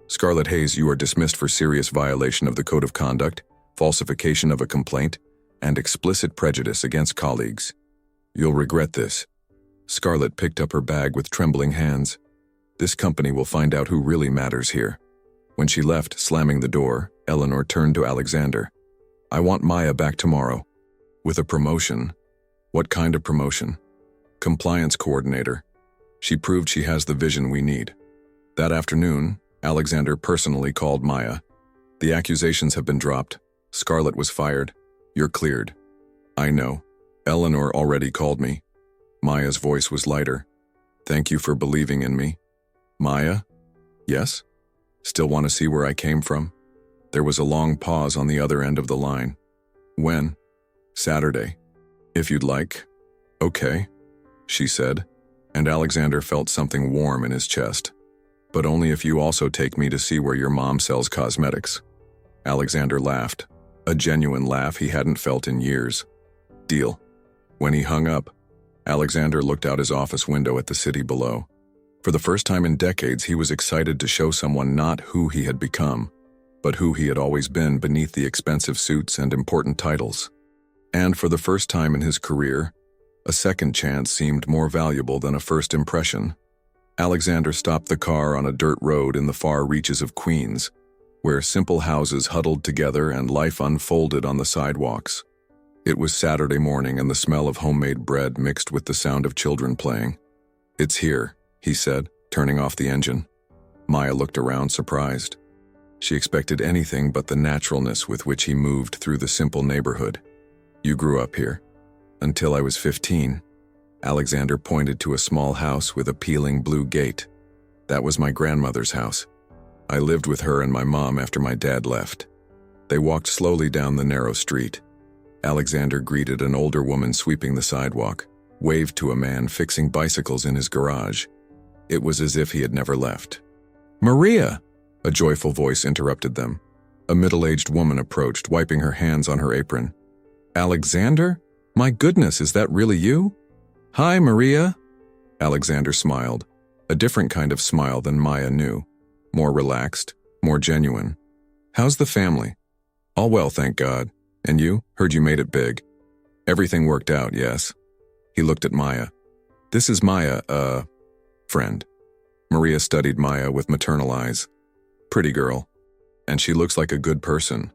Scarlett Hayes, you are dismissed for serious violation of the Code of Conduct, falsification of a complaint, and explicit prejudice against colleagues. You'll regret this. Scarlett picked up her bag with trembling hands. This company will find out who really matters here. When she left, slamming the door, Eleanor turned to Alexander. I want Maya back tomorrow. With a promotion. What kind of promotion? Compliance coordinator. She proved she has the vision we need. That afternoon, Alexander personally called Maya. The accusations have been dropped. Scarlett was fired. You're cleared. I know. Eleanor already called me. Maya's voice was lighter. Thank you for believing in me. Maya? Yes? Still want to see where I came from? There was a long pause on the other end of the line. When? Saturday. If you'd like. Okay, she said, and Alexander felt something warm in his chest. But only if you also take me to see where your mom sells cosmetics. Alexander laughed, a genuine laugh he hadn't felt in years. Deal. When he hung up, Alexander looked out his office window at the city below. For the first time in decades, he was excited to show someone not who he had become, but who he had always been beneath the expensive suits and important titles. And for the first time in his career, a second chance seemed more valuable than a first impression. Alexander stopped the car on a dirt road in the far reaches of Queens, where simple houses huddled together and life unfolded on the sidewalks. It was Saturday morning and the smell of homemade bread mixed with the sound of children playing. It's here, he said, turning off the engine. Maya looked around, surprised. She expected anything but the naturalness with which he moved through the simple neighborhood. "You grew up here." "Until I was 15. Alexander pointed to a small house with a peeling blue gate. "That was my grandmother's house. I lived with her and my mom after my dad left." They walked slowly down the narrow street. Alexander greeted an older woman sweeping the sidewalk, waved to a man fixing bicycles in his garage. It was as if he had never left. "Maria!" A joyful voice interrupted them. A middle-aged woman approached, wiping her hands on her apron. "Alexander? My goodness, is that really you?" "Hi, Maria." Alexander smiled, a different kind of smile than Maya knew. More relaxed, more genuine. "How's the family?" "All well, thank God. And you? Heard you made it big." "Everything worked out, yes." He looked at Maya. "This is Maya, friend." Maria studied Maya with maternal eyes. "Pretty girl. And she looks like a good person."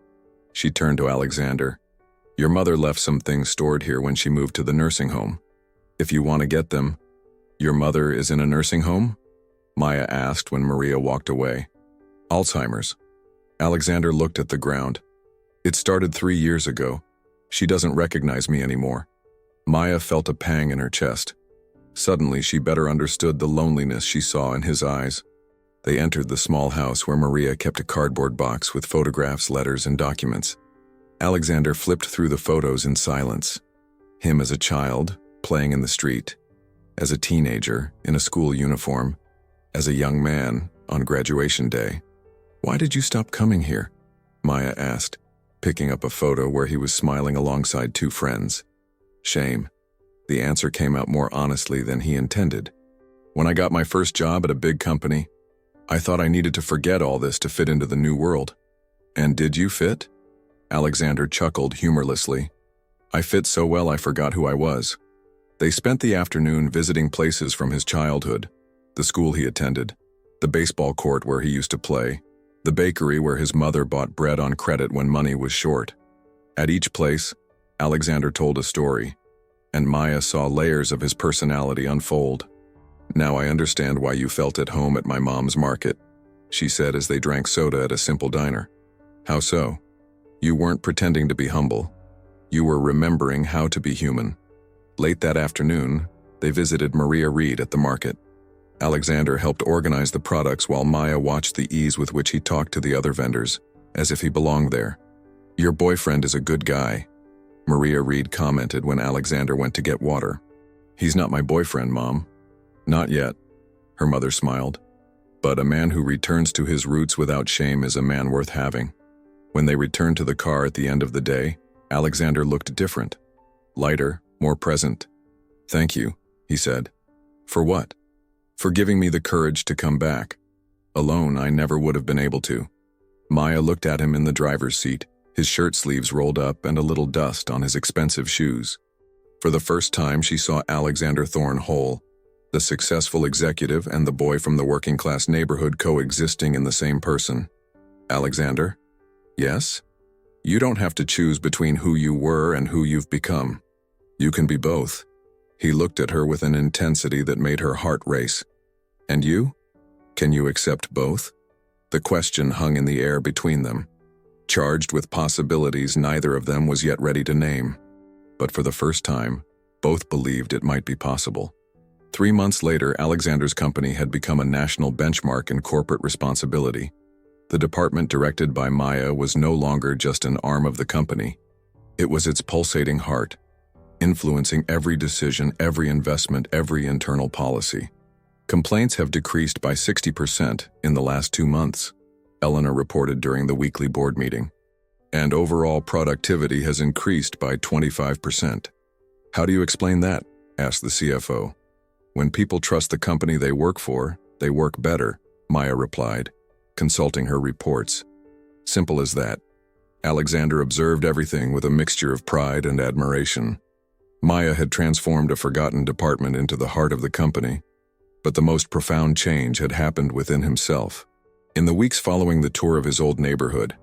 She turned to Alexander. "Your mother left some things stored here when she moved to the nursing home. If you want to get them." "Your mother is in a nursing home?" Maya asked when Maria walked away. "Alzheimer's." Alexander looked at the ground. "It started 3 years ago. She doesn't recognize me anymore." Maya felt a pang in her chest. Suddenly, she better understood the loneliness she saw in his eyes. They entered the small house where Maria kept a cardboard box with photographs, letters, and documents. Alexander flipped through the photos in silence. Him as a child, playing in the street. As a teenager, in a school uniform. As a young man, on graduation day. "Why did you stop coming here?" Maya asked, picking up a photo where he was smiling alongside 2 friends. "Shame." The answer came out more honestly than he intended. "When I got my first job at a big company, I thought I needed to forget all this to fit into the new world." "And did you fit?" Alexander chuckled humorlessly. "I fit so well I forgot who I was." They spent the afternoon visiting places from his childhood. The school he attended, the baseball court where he used to play, the bakery where his mother bought bread on credit when money was short. At each place, Alexander told a story, and Maya saw layers of his personality unfold. "Now I understand why you felt at home at my mom's market," she said as they drank soda at a simple diner. "How so?" "You weren't pretending to be humble. You were remembering how to be human." Late that afternoon, they visited Maria Reed at the market. Alexander helped organize the products while Maya watched the ease with which he talked to the other vendors, as if he belonged there. "Your boyfriend is a good guy," Maria Reed commented when Alexander went to get water. "He's not my boyfriend, Mom." "Not yet," her mother smiled. "But a man who returns to his roots without shame is a man worth having." When they returned to the car at the end of the day, Alexander looked different. Lighter, more present. "Thank you," he said. "For what?" "For giving me the courage to come back. Alone, I never would have been able to." Maya looked at him in the driver's seat, his shirt sleeves rolled up and a little dust on his expensive shoes. For the first time, she saw Alexander Thorne whole, the successful executive and the boy from the working-class neighborhood coexisting in the same person. "Alexander?" "Yes?" "You don't have to choose between who you were and who you've become. You can be both." He looked at her with an intensity that made her heart race. "And you? Can you accept both?" The question hung in the air between them, charged with possibilities neither of them was yet ready to name. But for the first time, both believed it might be possible. 3 months later, Alexander's company had become a national benchmark in corporate responsibility. The department directed by Maya was no longer just an arm of the company. It was its pulsating heart, influencing every decision, every investment, every internal policy. Complaints have decreased by 60% in the last 2 months, Eleanor reported during the weekly board meeting. And overall productivity has increased by 25%. "How do you explain that?" asked the CFO. "When people trust the company they work for, they work better," Maya replied, consulting her reports. Simple as that. Alexander observed everything with a mixture of pride and admiration. Maya had transformed a forgotten department into the heart of the company, but the most profound change had happened within himself. In the weeks following the tour of his old neighborhood,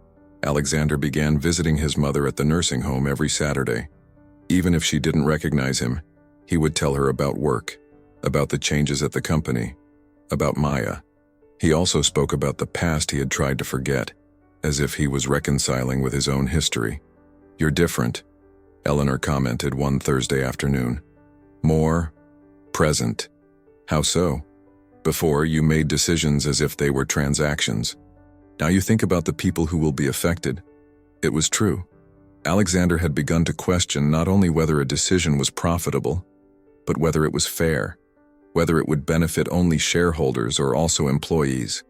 Alexander began visiting his mother at the nursing home every Saturday. Even if she didn't recognize him, he would tell her about work, about the changes at the company, about Maya. He also spoke about the past he had tried to forget, as if he was reconciling with his own history. "You're different," Eleanor commented one Thursday afternoon. "More present." "How so?" "Before, you made decisions as if they were transactions. Now you think about the people who will be affected." It was true. Alexander had begun to question not only whether a decision was profitable, but whether it was fair, whether it would benefit only shareholders or also employees,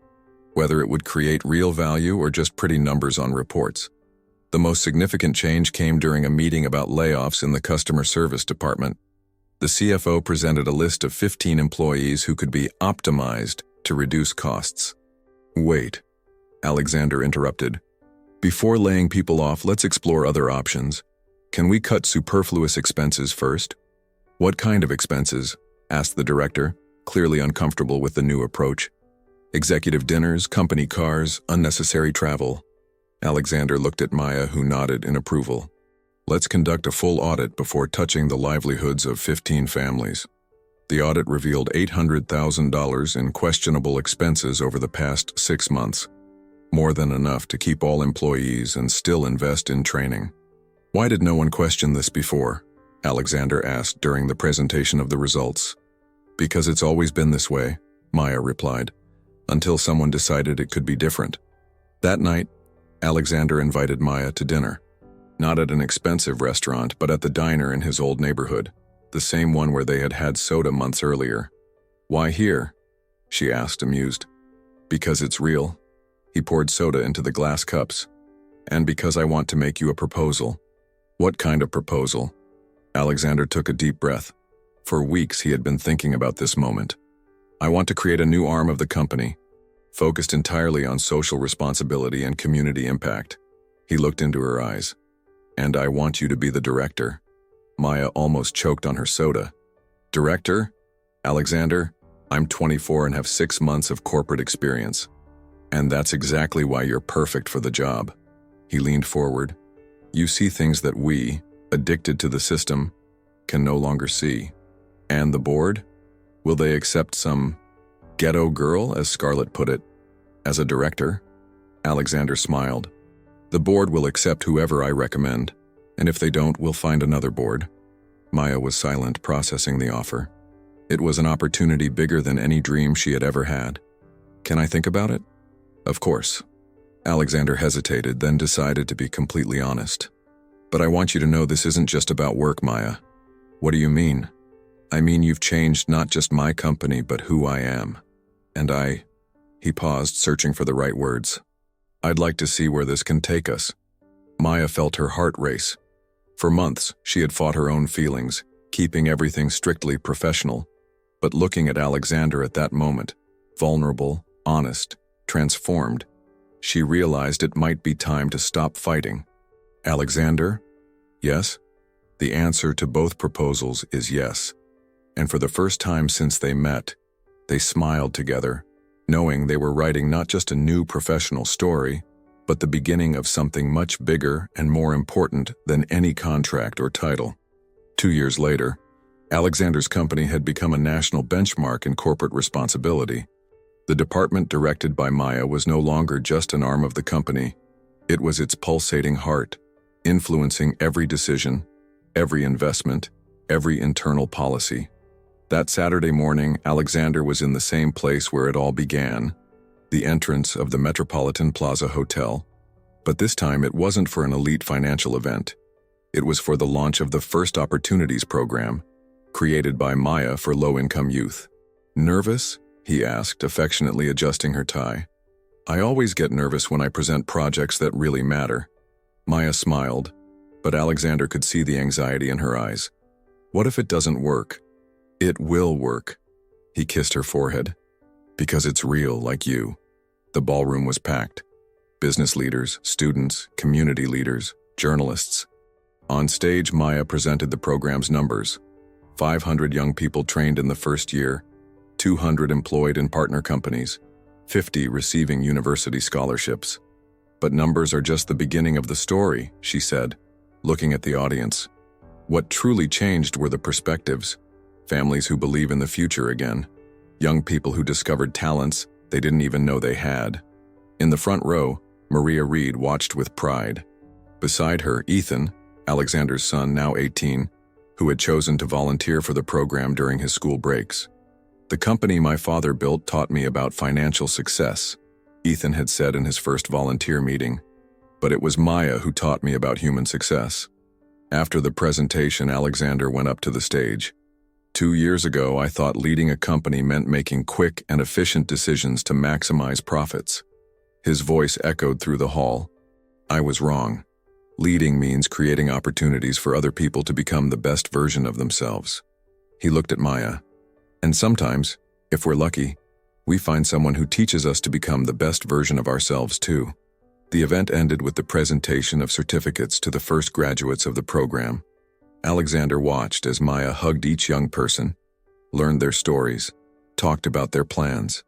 whether it would create real value or just pretty numbers on reports. The most significant change came during a meeting about layoffs in the customer service department. The CFO presented a list of 15 employees who could be optimized to reduce costs. "Wait," Alexander interrupted. "Before laying people off, let's explore other options. Can we cut superfluous expenses first?" "What kind of expenses?" asked the director, clearly uncomfortable with the new approach. "Executive dinners, company cars, unnecessary travel." Alexander looked at Maya, who nodded in approval. "Let's conduct a full audit before touching the livelihoods of 15 families." The audit revealed $800,000 in questionable expenses over the past 6 months, more than enough to keep all employees and still invest in training. "Why did no one question this before?" Alexander asked during the presentation of the results. "Because it's always been this way," Maya replied, "until someone decided it could be different." That night, Alexander invited Maya to dinner. Not at an expensive restaurant, but at the diner in his old neighborhood, the same one where they had had soda months earlier. "Why here?" she asked, amused. "Because it's real." He poured soda into the glass cups. "And because I want to make you a proposal." "What kind of proposal?" Alexander took a deep breath. For weeks he had been thinking about this moment. "I want to create a new arm of the company, focused entirely on social responsibility and community impact." He looked into her eyes. "And I want you to be the director." Maya almost choked on her soda. "Director? Alexander, I'm 24 and have 6 months of corporate experience. And that's exactly why you're perfect for the job." He leaned forward. "You see things that we, addicted to the system, can no longer see. And the board? Will they accept some ghetto girl, as Scarlett put it, as a director?" Alexander smiled. "The board will accept whoever I recommend, and if they don't, we'll find another board." Maya was silent, processing the offer. It was an opportunity bigger than any dream she had ever had. "Can I think about it?" "Of course." Alexander hesitated, then decided to be completely honest. "But I want you to know this isn't just about work, Maya." "What do you mean?" "I mean you've changed not just my company, but who I am. And He paused, searching for the right words. "I'd like to see where this can take us." Maya felt her heart race. For months, she had fought her own feelings, keeping everything strictly professional. But looking at Alexander at that moment, vulnerable, honest, transformed, she realized it might be time to stop fighting. "Alexander?" "Yes?" The answer to both proposals is yes. And for the first time since they met, they smiled together, knowing they were writing not just a new professional story, but the beginning of something much bigger and more important than any contract or title. 2 years later, Alexander's company had become a national benchmark in corporate responsibility. The department directed by Maya was no longer just an arm of the company. It was its pulsating heart, influencing every decision, every investment, every internal policy. That Saturday morning, Alexander was in the same place where it all began, the entrance of the Metropolitan Plaza Hotel. But this time it wasn't for an elite financial event. It was for the launch of the First Opportunities program, created by Maya for low-income youth. "Nervous?" he asked, affectionately adjusting her tie. "I always get nervous when I present projects that really matter." Maya smiled, but Alexander could see the anxiety in her eyes. "What if it doesn't work?" "It will work." He kissed her forehead. "Because it's real, like you." The ballroom was packed. Business leaders, students, community leaders, journalists. On stage, Maya presented the program's numbers. 500 young people trained in the first year, 200 employed in partner companies, 50 receiving university scholarships. "But numbers are just the beginning of the story," she said, looking at the audience. "What truly changed were the perspectives. Families who believe in the future again. Young people who discovered talents they didn't even know they had. In the front row, Maria Reed watched with pride. Beside her, Ethan, Alexander's son, now 18, who had chosen to volunteer for the program during his school breaks. "The company my father built taught me about financial success," Ethan had said in his first volunteer meeting. "But it was Maya who taught me about human success." After the presentation, Alexander went up to the stage. "2 years ago, I thought leading a company meant making quick and efficient decisions to maximize profits." His voice echoed through the hall. "I was wrong. Leading means creating opportunities for other people to become the best version of themselves." He looked at Maya. "And sometimes, if we're lucky, we find someone who teaches us to become the best version of ourselves too." The event ended with the presentation of certificates to the first graduates of the program. Alexander watched as Maya hugged each young person, learned their stories, talked about their plans.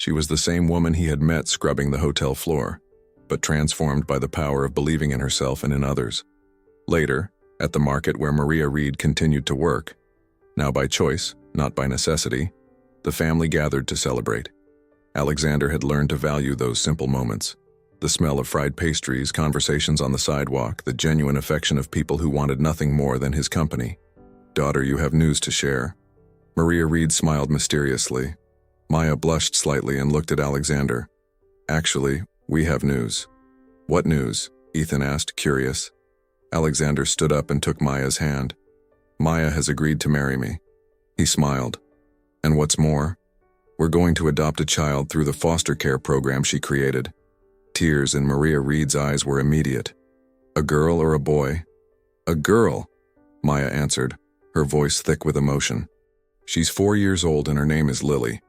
She was the same woman he had met scrubbing the hotel floor, but transformed by the power of believing in herself and in others. Later, at the market where Maria Reed continued to work, now by choice, not by necessity, the family gathered to celebrate. Alexander had learned to value those simple moments. The smell of fried pastries, conversations on the sidewalk, the genuine affection of people who wanted nothing more than his company. "Daughter, you have news to share." Maria Reed smiled mysteriously. Maya blushed slightly and looked at Alexander. "Actually, we have news." "What news?" Ethan asked, curious. Alexander stood up and took Maya's hand. "Maya has agreed to marry me." He smiled. "And what's more, we're going to adopt a child through the foster care program she created." Tears in Maria Reed's eyes were immediate. "A girl or a boy?" "A girl," Maya answered, her voice thick with emotion. "She's 4 years old and her name is Lily."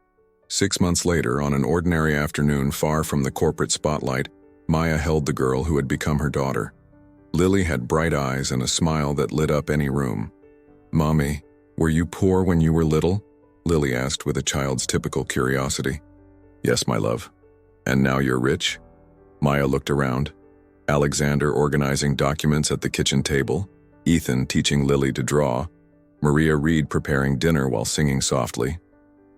6 months later, on an ordinary afternoon far from the corporate spotlight, Maya held the girl who had become her daughter. Lily had bright eyes and a smile that lit up any room. "Mommy, were you poor when you were little?" Lily asked with a child's typical curiosity. "Yes, my love. And now you're rich?" Maya looked around. Alexander organizing documents at the kitchen table, Ethan teaching Lily to draw, Maria Reed preparing dinner while singing softly.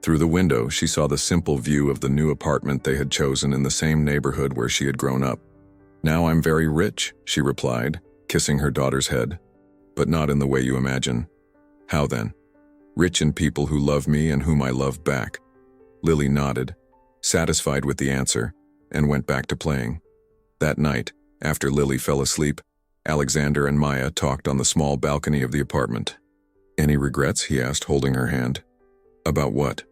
Through the window, she saw the simple view of the new apartment they had chosen in the same neighborhood where she had grown up. "Now I'm very rich," she replied, kissing her daughter's head. "But not in the way you imagine." "How then?" "Rich in people who love me and whom I love back." Lily nodded, satisfied with the answer, and went back to playing. That night, after Lily fell asleep, Alexander and Maya talked on the small balcony of the apartment. "Any regrets?" he asked, holding her hand. "About what?"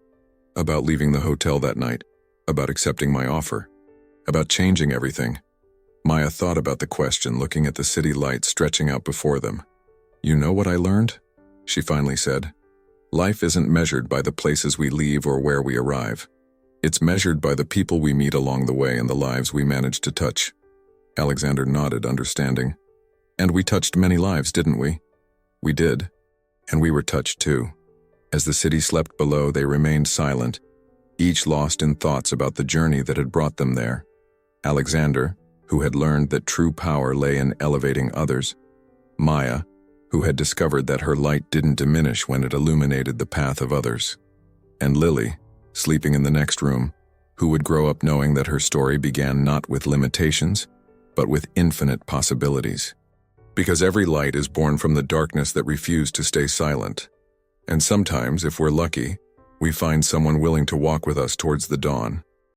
"About leaving the hotel that night, about accepting my offer, about changing everything." Maya thought about the question, looking at the city lights stretching out before them. "You know what I learned?" she finally said. "Life isn't measured by the places we leave or where we arrive. It's measured by the people we meet along the way and the lives we manage to touch." Alexander nodded, understanding. "And we touched many lives, didn't we?" "We did. And we were touched too." As the city slept below, they remained silent, each lost in thoughts about the journey that had brought them there. Alexander, who had learned that true power lay in elevating others. Maya, who had discovered that her light didn't diminish when it illuminated the path of others. And Lily, sleeping in the next room, who would grow up knowing that her story began not with limitations, but with infinite possibilities. Because every light is born from the darkness that refused to stay silent. And sometimes, if we're lucky, we find someone willing to walk with us towards the dawn.